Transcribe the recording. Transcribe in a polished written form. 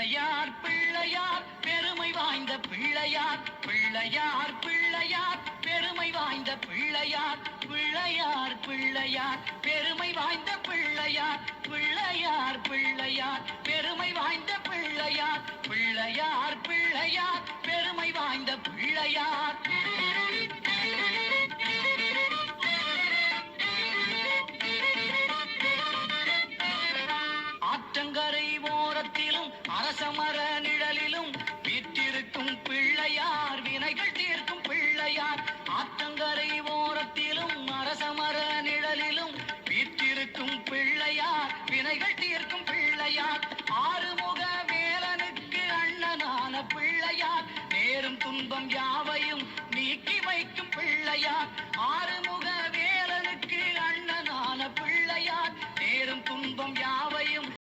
பிள்ளையார் பிள்ளையார் பெருமை வாய்ந்த பிள்ளையார் பிள்ளையார் பிள்ளையார் பெருமை வாய்ந்த பிள்ளையார் பிள்ளையார் பிள்ளையார் பெருமை வாய்ந்த பிள்ளையார் பிள்ளையார் பிள்ளையார் பெருமை வாய்ந்த பிள்ளையார் பிள்ளையார் பிள்ளையார் பெருமை வாய்ந்த பிள்ளையார் ஆற்றங்கரை ஓரத்திலும் அரசமர நிழலிலும் வீற்றிருக்கும் பிள்ளையார் வினைகள் தீர்க்கும் பிள்ளையார் ஆற்றங்கரை ஓரத்திலும் அரசமர நிழலிலும் வீற்றிருக்கும் பிள்ளையார் வினைகள் தீர்க்கும் பிள்ளையார் ஆறுமுக வேலனுக்கு அண்ணனான பிள்ளையார் நேரும் துன்பம் யாவையும் நீக்கி வைக்கும்